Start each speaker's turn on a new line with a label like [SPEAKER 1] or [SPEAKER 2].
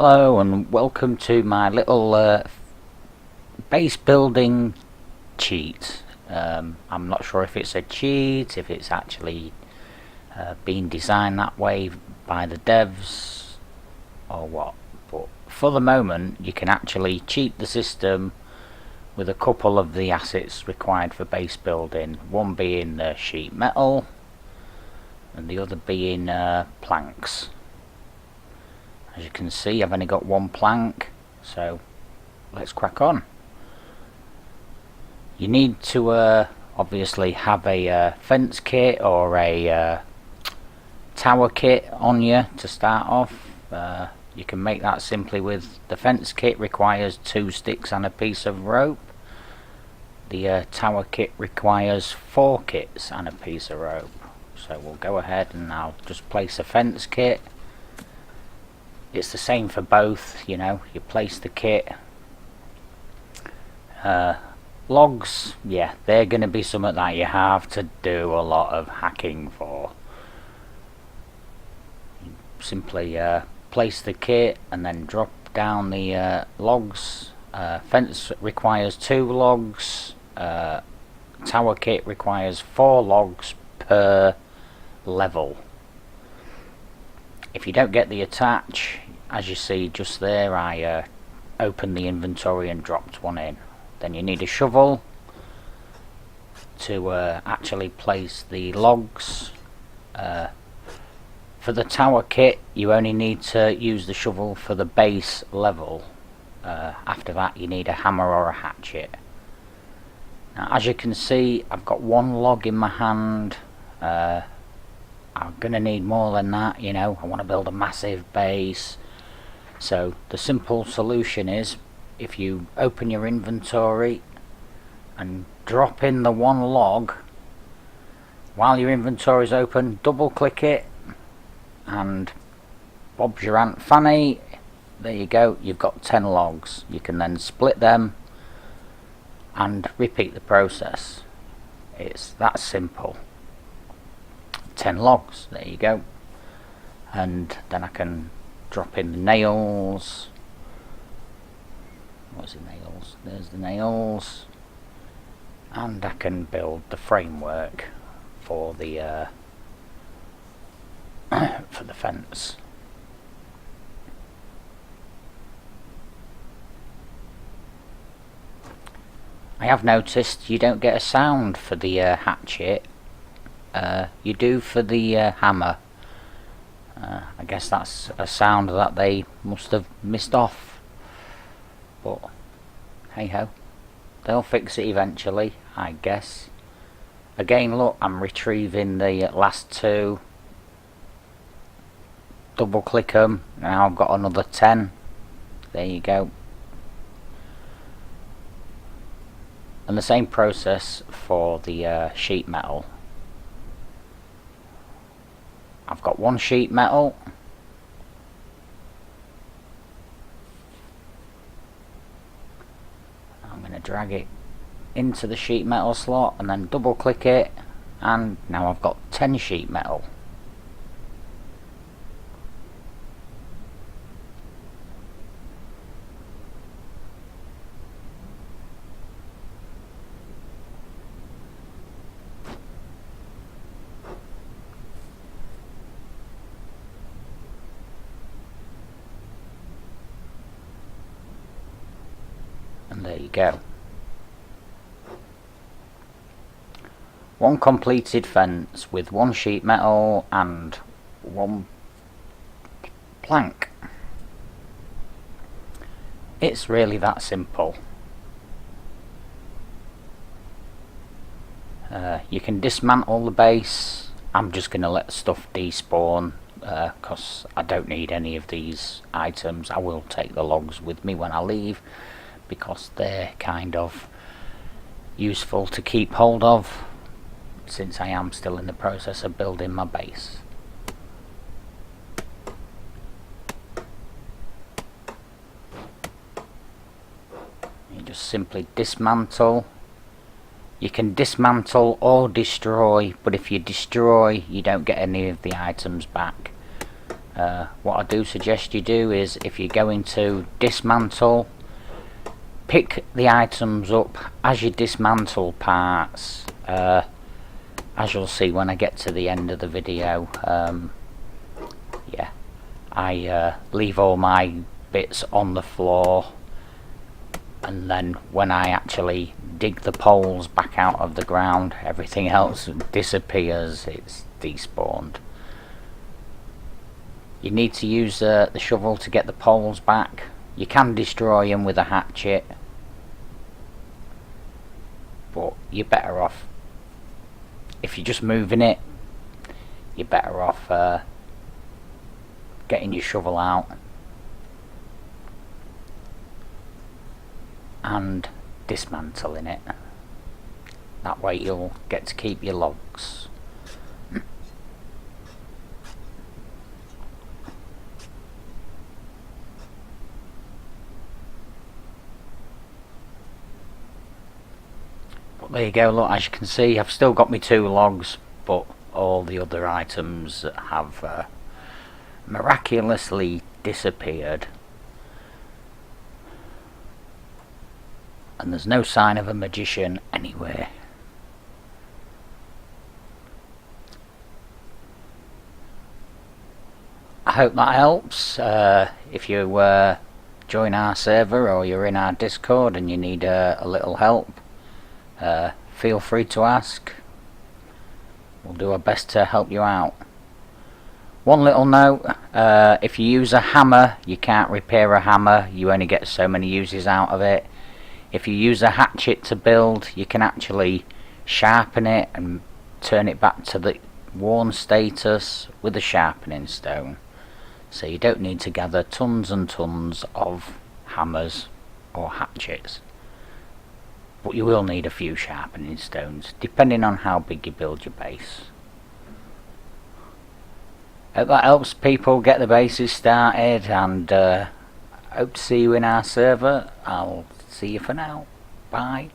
[SPEAKER 1] Hello and welcome to my little base building cheat. I'm not sure if it's a cheat, if it's actually been designed that way by the devs or what, but for the moment you can actually cheat the system with a couple of the assets required for base building, one being the sheet metal and the other being planks. As you can see, I've only got one plank, so let's crack on. You need to obviously have a fence kit or a tower kit on you to start off. You can make that simply with the fence kit requires 2 sticks and a piece of rope. The tower kit requires 4 kits and a piece of rope. So we'll go ahead and I'll just place a fence kit. It's the same for both, you know, you place the kit. Logs, yeah, they're going to be something that you have to do a lot of hacking for. You simply place the kit and then drop down the logs. Fence requires 2 logs. Tower kit requires 4 logs per level. If you don't get the attach, as you see just there, I opened the inventory and dropped one in. Then you need a shovel to actually place the logs. For the tower kit you only need to use the shovel for the base level. After that you need a hammer or a hatchet. Now as you can see, I've got 1 log in my hand. I'm gonna need more than that, you know. I want to build a massive base. So the simple solution is, if you open your inventory and drop in the 1 log, while your inventory is open, double click it and Bob's your Aunt Fanny. There you go, you've got 10 logs. You can then split them and repeat the process. It's that simple. 10 logs, there you go. And then I can drop in the nails. What's the nails? There's the nails. And I can build the framework for the for the fence. I have noticed you don't get a sound for the hatchet. You do for the hammer. I guess that's a sound that they must have missed off, but hey ho, they'll fix it eventually, I guess. Again, look, I'm retrieving the last 2. Double click them, now I've got another 10. There you go. And the same process for the sheet metal. I've got 1 sheet metal. I'm going to drag it into the sheet metal slot and then double click it, and now I've got 10 sheet metal. And there you go. 1 completed fence with 1 sheet metal and 1 plank. It's really that simple. You can dismantle the base. I'm just going to let stuff despawn because I don't need any of these items. I will take the logs with me when I leave, because they're kind of useful to keep hold of since I am still in the process of building my base. You just simply dismantle. You can dismantle or destroy, but if you destroy you don't get any of the items back. what I do suggest you do is, if you're going to dismantle, pick the items up as you dismantle parts, as you'll see when I get to the end of the video. Yeah, I leave all my bits on the floor, and then when I actually dig the poles back out of the ground, everything else disappears. It's despawned. You need to use the shovel to get the poles back. You can destroy them with a hatchet, but you're better off, if you're just moving it, you're better off getting your shovel out and dismantling it. That way you'll get to keep your logs. But there you go, look, as you can see, I've still got my 2 logs, but all the other items have miraculously disappeared. And there's no sign of a magician anywhere. I hope that helps. If you join our server or you're in our Discord and you need a little help, feel free to ask. We'll do our best to help you out. One little note, if you use a hammer, you can't repair a hammer. You only get so many uses out of it. If you use a hatchet to build, you can actually sharpen it and turn it back to the worn status with a sharpening stone. So you don't need to gather tons and tons of hammers or hatchets. But you will need a few sharpening stones, depending on how big you build your base. Hope that helps people get the bases started, and hope to see you in our server. I'll see you for now. Bye.